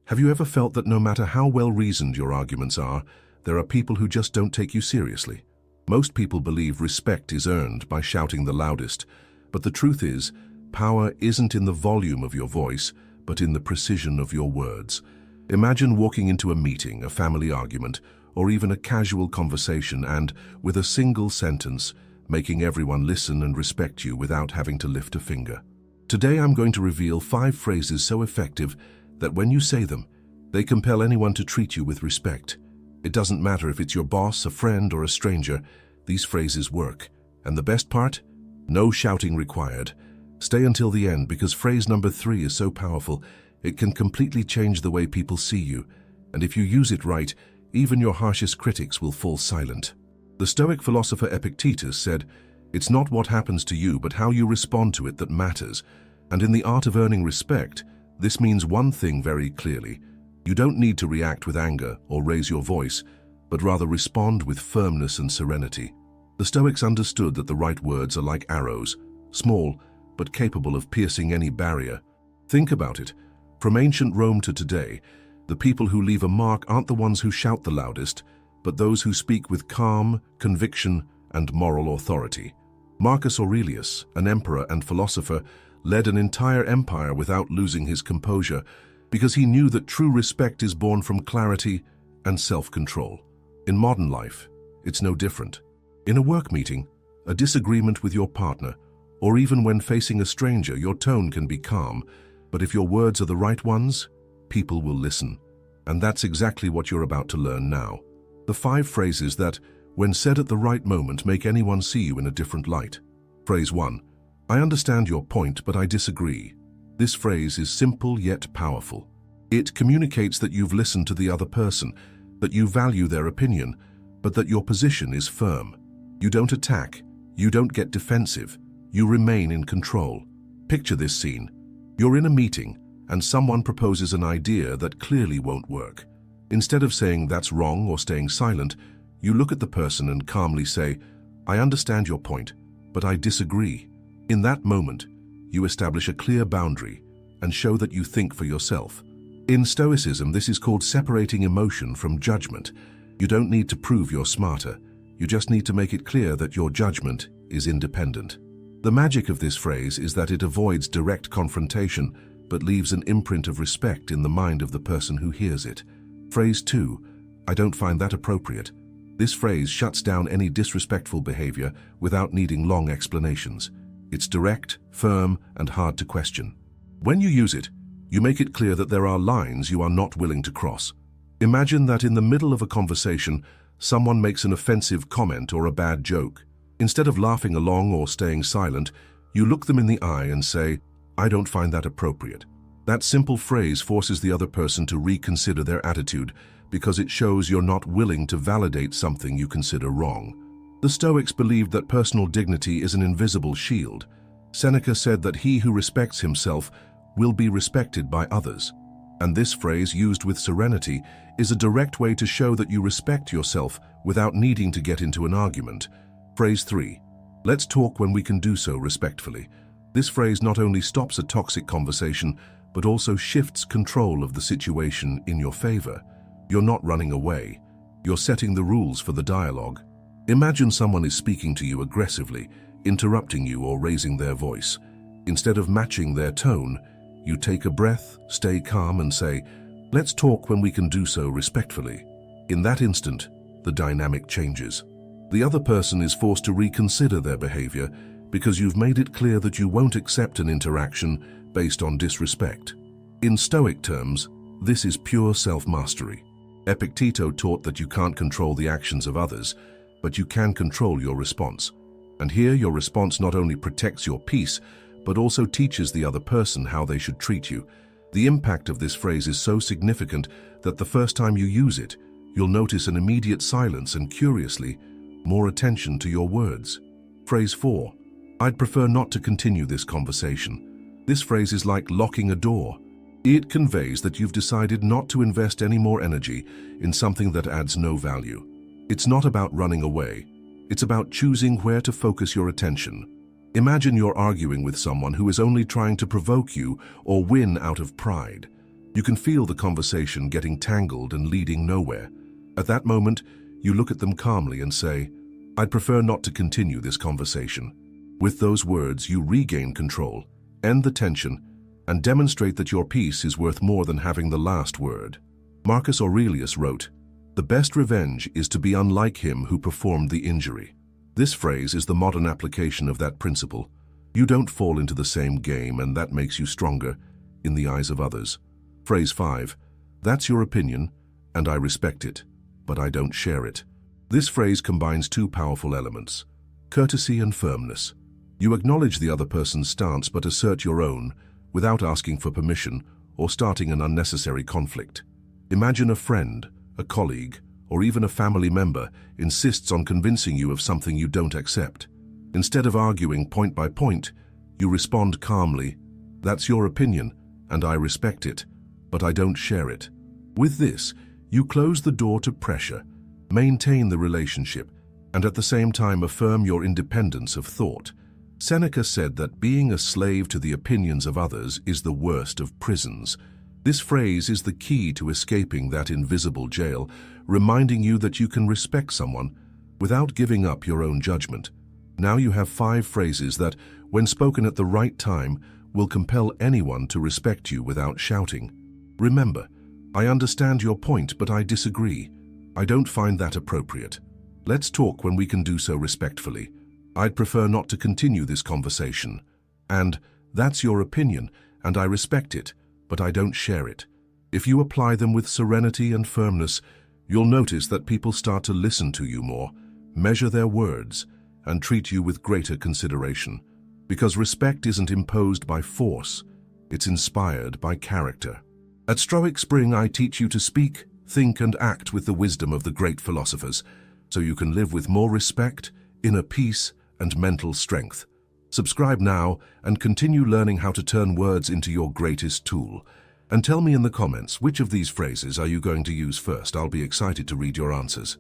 Have you ever felt that no matter how well-reasoned your arguments are, there are people who just don't take you seriously? Most people believe respect is earned by shouting the loudest, but the truth is, power isn't in the volume of your voice, but in the precision of your words. Imagine walking into a meeting, a family argument, or even a casual conversation and, with a single sentence, making everyone listen and respect you without having to lift a finger. Today I'm going to reveal 5 phrases so effective that when you say them, they compel anyone to treat you with respect. It doesn't matter if it's your boss, a friend, or a stranger, these phrases work. And the best part? No shouting required. Stay until the end because phrase number 3 is so powerful, it can completely change the way people see you. And if you use it right, even your harshest critics will fall silent. The Stoic philosopher Epictetus said, "It's not what happens to you, but how you respond to it that matters." And in the art of earning respect, this means one thing very clearly. You don't need to react with anger or raise your voice, but rather respond with firmness and serenity. The Stoics understood that the right words are like arrows, small but capable of piercing any barrier. Think about it. From ancient Rome to today, the people who leave a mark aren't the ones who shout the loudest, but those who speak with calm, conviction, and moral authority. Marcus Aurelius, an emperor and philosopher, led an entire empire without losing his composure because he knew that true respect is born from clarity and self-control. In modern life, it's no different. In a work meeting, a disagreement with your partner, or even when facing a stranger, your tone can be calm, but if your words are the right ones, people will listen. And that's exactly what you're about to learn now. The 5 phrases that, when said at the right moment, make anyone see you in a different light. Phrase 1. I understand your point, but I disagree. This phrase is simple yet powerful. It communicates that you've listened to the other person, that you value their opinion, but that your position is firm. You don't attack, you don't get defensive, you remain in control. Picture this scene. You're in a meeting, and someone proposes an idea that clearly won't work. Instead of saying that's wrong or staying silent, you look at the person and calmly say, I understand your point, but I disagree. In that moment, you establish a clear boundary and show that you think for yourself. In Stoicism, this is called separating emotion from judgment. You don't need to prove you're smarter. You just need to make it clear that your judgment is independent. The magic of this phrase is that it avoids direct confrontation, but leaves an imprint of respect in the mind of the person who hears it. Phrase 2, I don't find that appropriate. This phrase shuts down any disrespectful behavior without needing long explanations. It's direct, firm, and hard to question. When you use it, you make it clear that there are lines you are not willing to cross. Imagine that in the middle of a conversation, someone makes an offensive comment or a bad joke. Instead of laughing along or staying silent, you look them in the eye and say, I don't find that appropriate. That simple phrase forces the other person to reconsider their attitude because it shows you're not willing to validate something you consider wrong. The Stoics believed that personal dignity is an invisible shield. Seneca said that he who respects himself will be respected by others. And this phrase, used with serenity, is a direct way to show that you respect yourself without needing to get into an argument. Phrase 3. Let's talk when we can do so respectfully. This phrase not only stops a toxic conversation, but also shifts control of the situation in your favor. You're not running away. You're setting the rules for the dialogue. Imagine someone is speaking to you aggressively, interrupting you or raising their voice. Instead of matching their tone, you take a breath, stay calm and say, let's talk when we can do so respectfully. In that instant, the dynamic changes. The other person is forced to reconsider their behavior because you've made it clear that you won't accept an interaction based on disrespect. In Stoic terms, this is pure self-mastery. Epictetus taught that you can't control the actions of others, but you can control your response. And here your response not only protects your peace, but also teaches the other person how they should treat you. The impact of this phrase is so significant that the first time you use it, you'll notice an immediate silence and, curiously, more attention to your words. Phrase 4. I'd prefer not to continue this conversation. This phrase is like locking a door. It conveys that you've decided not to invest any more energy in something that adds no value. It's not about running away. It's about choosing where to focus your attention. Imagine you're arguing with someone who is only trying to provoke you or win out of pride. You can feel the conversation getting tangled and leading nowhere. At that moment, you look at them calmly and say, "I'd prefer not to continue this conversation." With those words, you regain control, end the tension, and demonstrate that your peace is worth more than having the last word. Marcus Aurelius wrote, "The best revenge is to be unlike him who performed the injury." This phrase is the modern application of that principle. You don't fall into the same game, and that makes you stronger in the eyes of others. Phrase 5. That's your opinion, and I respect it, but I don't share it. This phrase combines two powerful elements: courtesy and firmness. You acknowledge the other person's stance but assert your own without asking for permission or starting an unnecessary conflict. Imagine a friend, a colleague, or even a family member insists on convincing you of something you don't accept. Instead of arguing point by point, you respond calmly, "That's your opinion, and I respect it, but I don't share it." With this, you close the door to pressure, maintain the relationship, and at the same time affirm your independence of thought. Seneca said that being a slave to the opinions of others is the worst of prisons. This phrase is the key to escaping that invisible jail, reminding you that you can respect someone without giving up your own judgment. Now you have 5 phrases that, when spoken at the right time, will compel anyone to respect you without shouting. Remember, I understand your point, but I disagree. I don't find that appropriate. Let's talk when we can do so respectfully. I'd prefer not to continue this conversation. And that's your opinion, and I respect it, but I don't share it. If you apply them with serenity and firmness, you'll notice that people start to listen to you more, measure their words, and treat you with greater consideration. Because respect isn't imposed by force, it's inspired by character. At Stoic Spring, I teach you to speak, think, and act with the wisdom of the great philosophers, so you can live with more respect, inner peace, and mental strength. Subscribe now and continue learning how to turn words into your greatest tool. And tell me in the comments, which of these phrases are you going to use first? I'll be excited to read your answers.